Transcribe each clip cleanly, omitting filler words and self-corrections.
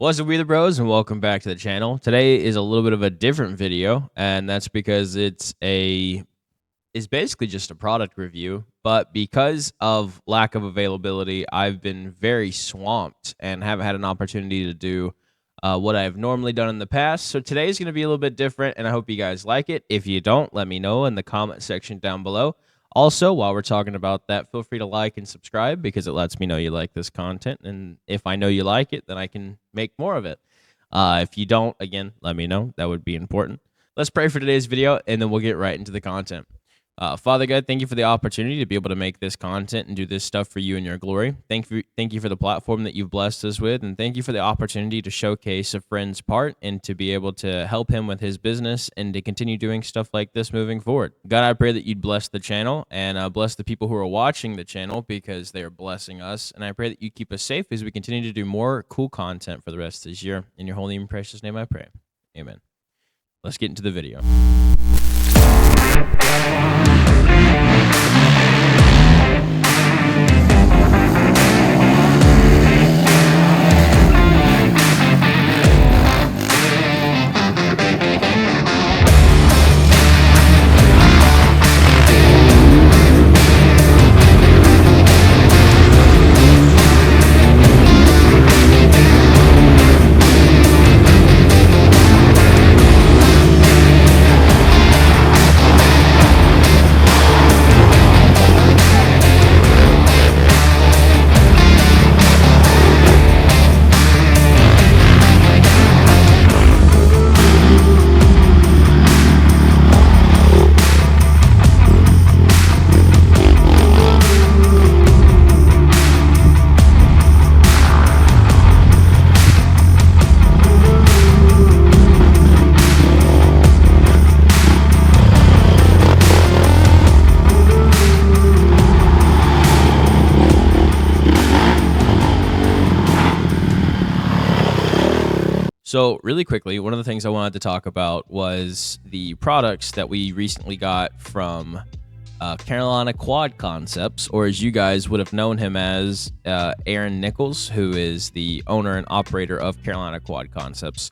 What's up, Wheeler Bros, and welcome back to the channel. Today is a little bit of a different video, and that's because it's basically just a product review. But because of lack of availability, I've been very swamped and haven't had an opportunity to do what I've normally done in the past. So today's going to be a little bit different, and I hope you guys like it. If you don't, let me know in the comment section down below. Also, while we're talking about that, feel free to like and subscribe because it lets me know you like this content. And if I know you like it, then I can make more of it. If you don't, again, let me know. That would be important. Let's pray for today's video, and then we'll get right into the content. Father God, thank you for the opportunity to be able to make this content and do this stuff for you and your glory. Thank you for the platform that you've blessed us with, and thank you for the opportunity to showcase a friend's part and to be able to help him with his business and to continue doing stuff like this moving forward. God, I pray that you'd bless the channel and bless the people who are watching the channel because they are blessing us, and I pray that you keep us safe as we continue to do more cool content for the rest of this year. In your holy and precious name I pray. Amen. Let's get into the video. So really quickly, one of the things I wanted to talk about was the products that we recently got from Carolina Quad Consepts, or as you guys would have known him as, Aaron Nichols, who is the owner and operator of Carolina Quad Concepts.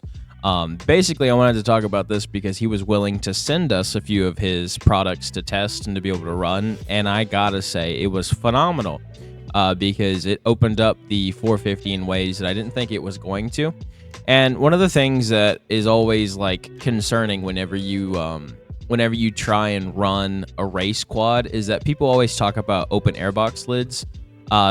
Basically, I wanted to talk about this because he was willing to send us a few of his products to test and to be able to run, and I gotta say, it was phenomenal because it opened up the 450 in ways that I didn't think it was going to. And one of the things that is always like concerning whenever you try and run a race quad is that people always talk about open airbox lids,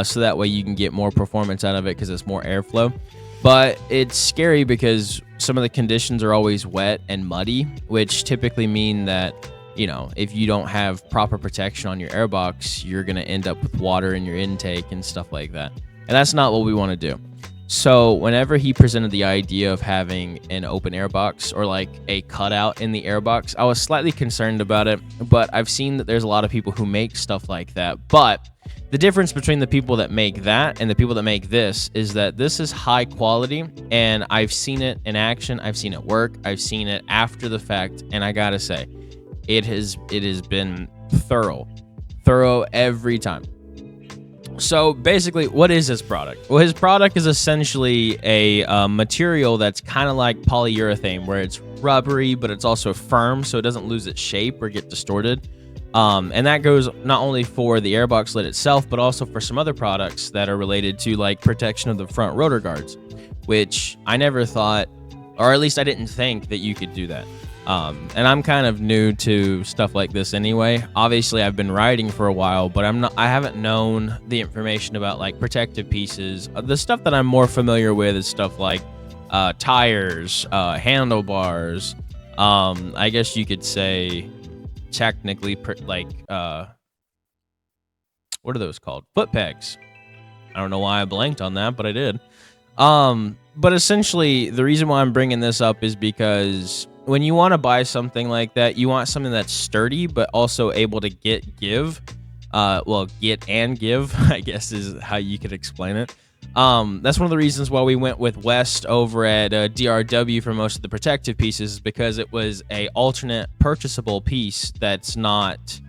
so that way you can get more performance out of it because it's more airflow. But it's scary because some of the conditions are always wet and muddy, which typically mean that, you know, if you don't have proper protection on your airbox, you're gonna end up with water in your intake and stuff like that. And that's not what we want to do. So whenever he presented the idea of having an open airbox or like a cutout in the airbox, I was slightly concerned about it, but I've seen that there's a lot of people who make stuff like that. But the difference between the people that make that and the people that make this is that this is high quality, and I've seen it in action. I've seen it work. I've seen it after the fact, and I gotta say, it has been thorough every time. So basically, what is his product? Well, his product is essentially a material that's kind of like polyurethane, where it's rubbery, but it's also firm, so it doesn't lose its shape or get distorted. And that goes not only for the airbox lid itself, but also for some other products that are related to like protection of the front rotor guards, which I never thought, or at least I didn't think that you could do that. And I'm kind of new to stuff like this anyway. Obviously, I've been riding for a while, but I haven't known the information about like protective pieces. The stuff that I'm more familiar with is stuff like tires, handlebars. I guess you could say technically what are those called? Foot pegs. I don't know why I blanked on that, but I did. But essentially, the reason why I'm bringing this up is because when you want to buy something like that, you want something that's sturdy, but also able to get and give, I guess is how you could explain it. That's one of the reasons why we went with West over at DRW for most of the protective pieces, because it was a alternate purchasable piece that's not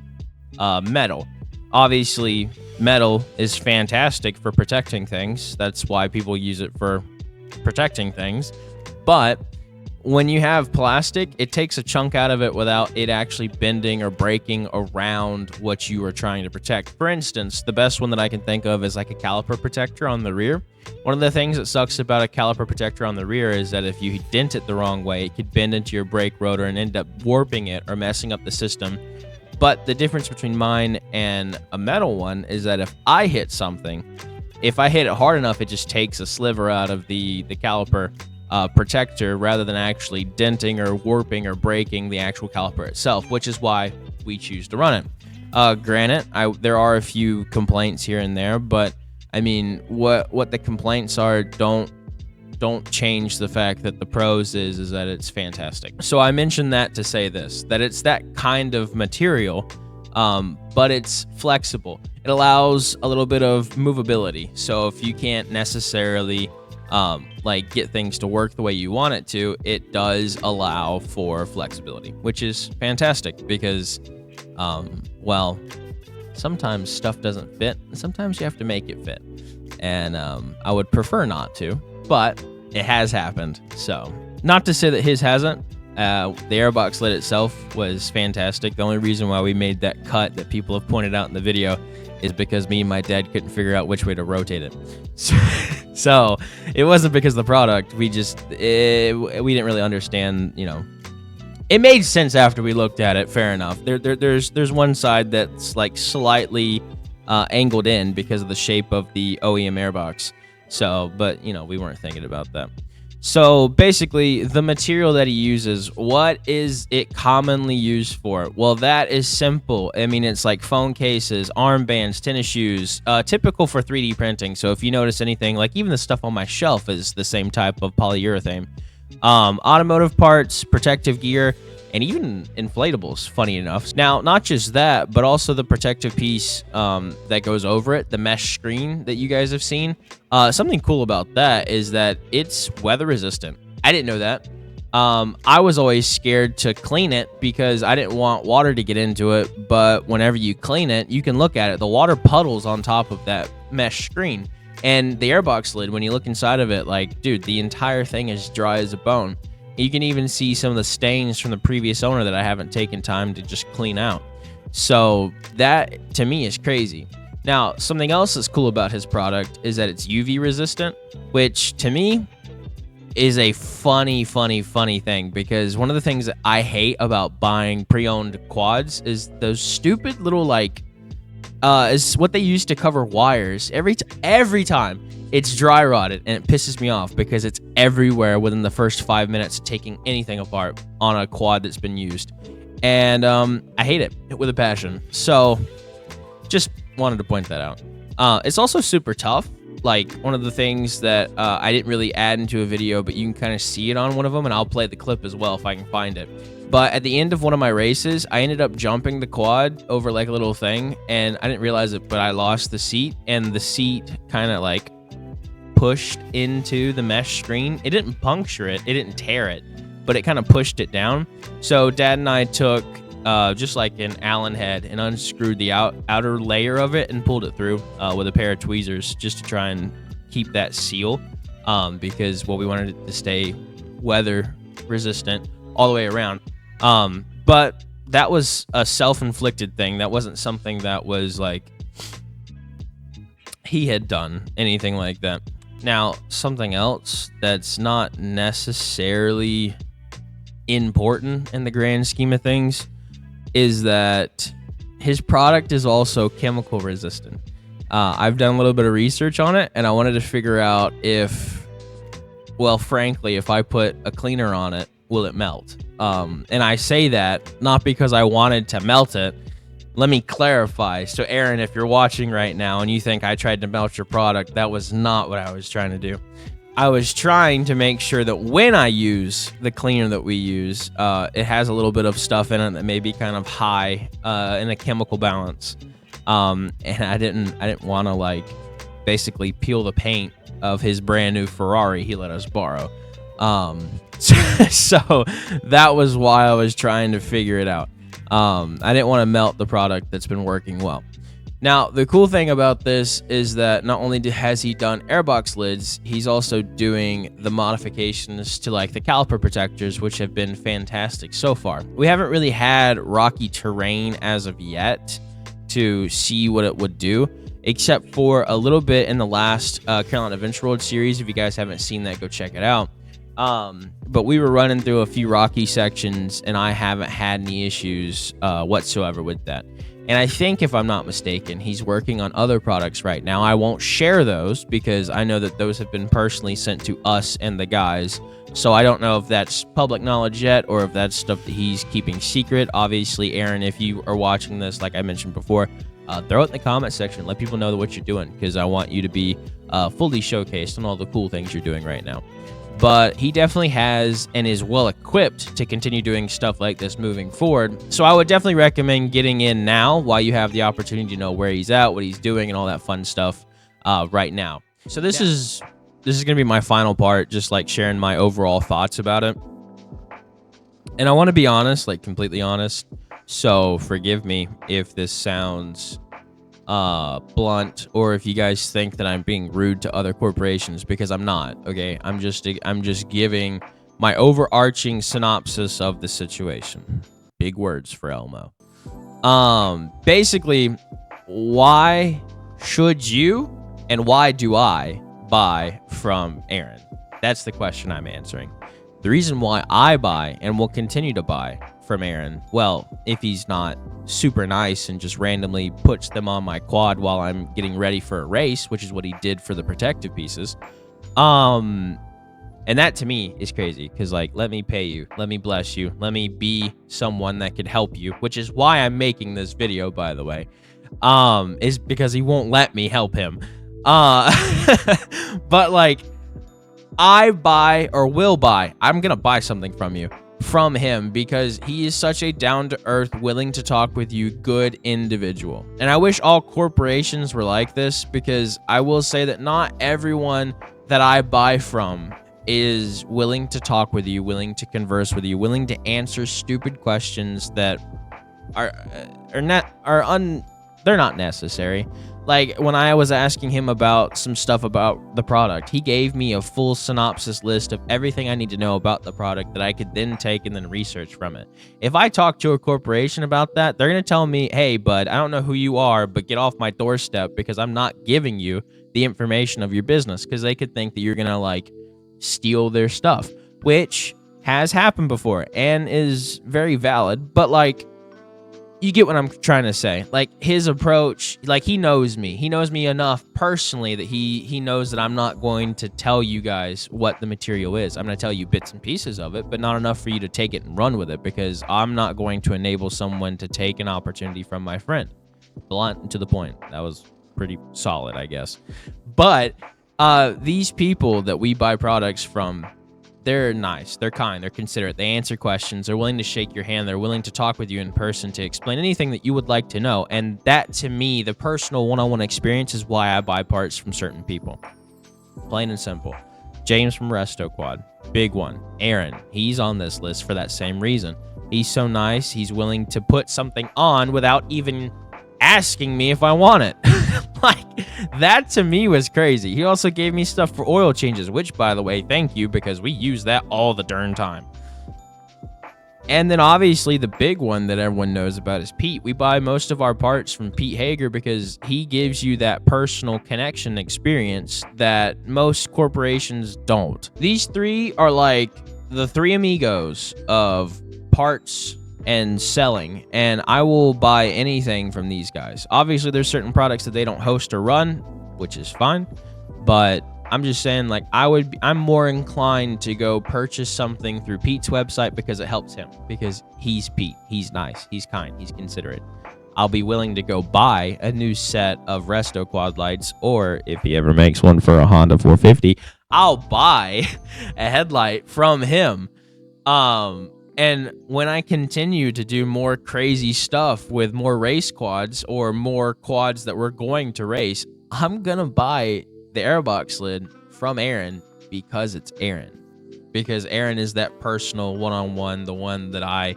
metal. Obviously, metal is fantastic for protecting things. That's why people use it for protecting things. But when you have plastic, it takes a chunk out of it without it actually bending or breaking around what you are trying to protect. For instance, the best one that I can think of is like a caliper protector on the rear. One of the things that sucks about a caliper protector on the rear is that if you dent it the wrong way, it could bend into your brake rotor and end up warping it or messing up the system. But the difference between mine and a metal one is that if I hit something, if I hit it hard enough, it just takes a sliver out of the caliper protector rather than actually denting or warping or breaking the actual caliper itself, which is why we choose to run it. Granted, there are a few complaints here and there, but I mean, what the complaints are don't change the fact that the pros is that it's fantastic. So I mentioned that to say this, that it's that kind of material, but it's flexible. It allows a little bit of movability. So if you can't necessarily like get things to work the way you want it to, it does allow for flexibility, which is fantastic because, well, sometimes stuff doesn't fit, and sometimes you have to make it fit. And I would prefer not to, but it has happened. So, not to say that his hasn't. The Airbox lid itself was fantastic. The only reason why we made that cut that people have pointed out in the video is because me and my dad couldn't figure out which way to rotate it. So it wasn't because of the product. We didn't really understand, you know. It made sense after we looked at it, fair enough. There's one side that's like slightly angled in because of the shape of the OEM Airbox. So, but you know, we weren't thinking about that. So basically, the material that he uses, what is it commonly used for? Well, that is simple. I mean, it's like phone cases, armbands, tennis shoes, typical for 3D printing. So if you notice anything, like even the stuff on my shelf is the same type of polyurethane. Automotive parts, protective gear, and even inflatables, funny enough. Now, not just that, but also the protective piece that goes over it, the mesh screen that you guys have seen. Something cool about that is that it's weather resistant. I didn't know that. I was always scared to clean it because I didn't want water to get into it, but whenever you clean it, you can look at it. The water puddles on top of that mesh screen. And the Airbox lid, when you look inside of it, like, dude, the entire thing is dry as a bone. You can even see some of the stains from the previous owner that I haven't taken time to just clean out. So that, to me, is crazy. Now, something else that's cool about his product is that it's UV resistant, which, to me, is a funny thing, because one of the things that I hate about buying pre-owned quads is those stupid little, like, is what they use to cover wires. Every time it's dry rotted, and it pisses me off because it's everywhere within the first 5 minutes of taking anything apart on a quad that's been used. And I hate it with a passion. So just wanted to point that out. It's also super tough. Like, one of the things that I didn't really add into a video, but you can kind of see it on one of them, and I'll play the clip as well if I can find it. But at the end of one of my races, I ended up jumping the quad over like a little thing, and I didn't realize it, but I lost the seat, and the seat kind of like pushed into the mesh screen. It didn't puncture it, it didn't tear it, but it kind of pushed it down. So Dad and I took just like an Allen head and unscrewed the outer layer of it and pulled it through with a pair of tweezers just to try and keep that seal, because we wanted it to stay weather resistant all the way around. But that was a self-inflicted thing. That wasn't something that was like he had done anything like that. Now, something else that's not necessarily important in the grand scheme of things is that his product is also chemical resistant. I've done a little bit of research on it, and I wanted to figure out if, well, frankly, if I put a cleaner on it, will it melt? And I say that not because I wanted to melt it. Let me clarify. So, Aaron, if you're watching right now and you think I tried to melt your product, that was not what I was trying to do. I was trying to make sure that when I use the cleaner that we use, it has a little bit of stuff in it that may be kind of high in a chemical balance. And I didn't want to like basically peel the paint of his brand new Ferrari he let us borrow. So that was why I was trying to figure it out. I didn't want to melt the product that's been working well. Now, the cool thing about this is that not only has he done airbox lids, he's also doing the modifications to like the caliper protectors, which have been fantastic so far. We haven't really had rocky terrain as of yet to see what it would do, except for a little bit in the last Carolina Adventure Road series. If you guys haven't seen that, go check it out. But we were running through a few rocky sections, and I haven't had any issues whatsoever with that. And I think, if I'm not mistaken, he's working on other products right now. I won't share those because I know that those have been personally sent to us and the guys. So I don't know if that's public knowledge yet or if that's stuff that he's keeping secret. Obviously, Aaron, if you are watching this, like I mentioned before, throw it in the comment section. Let people know what you're doing, because I want you to be fully showcased on all the cool things you're doing right now. But he definitely has and is well equipped to continue doing stuff like this moving forward. So I would definitely recommend getting in now while you have the opportunity to know where he's at, what he's doing, and all that fun stuff right now. So this is gonna be my final part, just like sharing my overall thoughts about it. And I want to be honest, like completely honest. So forgive me if this sounds blunt, or if you guys think that I'm being rude to other corporations, because I'm not. Okay, I'm just giving my overarching synopsis of the situation. Big words for Elmo. Basically, why should you and why do I buy from Aaron? That's the question I'm answering. The reason why I buy and will continue to buy from Aaron, well, if he's not super nice and just randomly puts them on my quad while I'm getting ready for a race, which is what he did for the protective pieces. And that to me is crazy, because like, let me pay you, let me bless you, let me be someone that could help you, which is why I'm making this video, by the way, is because he won't let me help him. But like, I buy or will buy, I'm gonna buy something from you, from him, because he is such a down-to-earth, willing to talk with you, good individual. And I wish all corporations were like this, because I will say that not everyone that I buy from is willing to talk with you, willing to converse with you, willing to answer stupid questions that they're not necessary. Like, when I was asking him about some stuff about the product, he gave me a full synopsis list of everything I need to know about the product that I could then take and then research from it. If I talk to a corporation about that, they're going to tell me, hey, bud, I don't know who you are, but get off my doorstep, because I'm not giving you the information of your business, because they could think that you're going to, like, steal their stuff, which has happened before and is very valid. But, like, you get what I'm trying to say. Like, his approach, like, he knows me enough personally that he knows that I'm not going to tell you guys what the material is. I'm going to tell you bits and pieces of it, but not enough for you to take it and run with it, because I'm not going to enable someone to take an opportunity from my friend. Blunt and to the point. That was pretty solid, I guess. But these people that we buy products from, they're nice, they're kind, they're considerate, they answer questions, they're willing to shake your hand, they're willing to talk with you in person to explain anything that you would like to know. And that, to me, the personal one-on-one experience, is why I buy parts from certain people. Plain and simple. James from Restoquad, big one. Aaron, he's on this list for that same reason. He's so nice, he's willing to put something on without even asking me if I want it. Like, that to me was crazy. He also gave me stuff for oil changes, which, by the way, thank you, because we use that all the darn time. And then obviously the big one that everyone knows about is Pete. We buy most of our parts from Pete Hager because he gives you that personal connection experience that most corporations don't. These three are like the three amigos of parts and selling, and I will buy anything from these guys. Obviously, there's certain products that they don't host or run, which is fine, but I'm just saying, like, I'm more inclined to go purchase something through Pete's website because it helps him, because he's Pete. He's nice, he's kind, he's considerate. I'll be willing to go buy a new set of Restoquad lights, or if he ever makes one for a Honda 450, I'll buy a headlight from him. And when I continue to do more crazy stuff with more race quads or more quads that we're going to race, I'm going to buy the Airbox lid from Aaron because it's Aaron. Because Aaron is that personal one-on-one, the one that I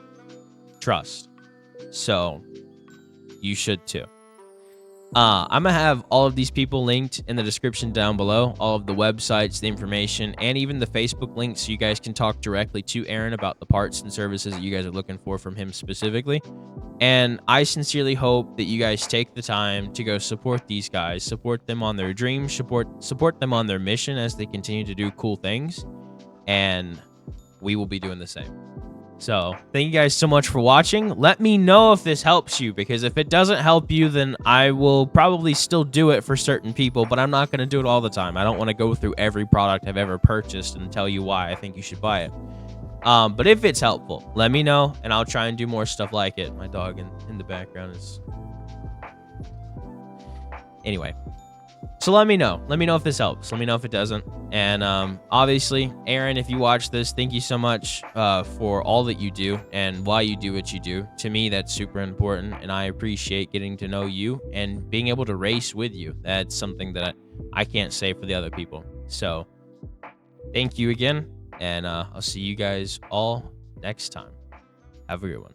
trust. So you should too. I'm gonna have all of these people linked in the description down below, all of the websites, the information, and even the Facebook links, so you guys can talk directly to Aaron about the parts and services that you guys are looking for from him specifically. And I sincerely hope that you guys take the time to go support these guys, support them on their dreams, support them on their mission as they continue to do cool things, and we will be doing the same. So thank you guys so much for watching. Let me know if this helps you, because if it doesn't help you, then I will probably still do it for certain people, but I'm not going to do it all the time. I don't want to go through every product I've ever purchased and tell you why I think you should buy it. But if it's helpful, let me know, and I'll try and do more stuff like it. My dog in the background is... Anyway. So let me know. Let me know if this helps. Let me know if it doesn't. And obviously, Aaron, if you watch this, thank you so much for all that you do and why you do what you do. To me, that's super important, and I appreciate getting to know you and being able to race with you. That's something that I can't say for the other people. So thank you again, and I'll see you guys all next time. Have a good one.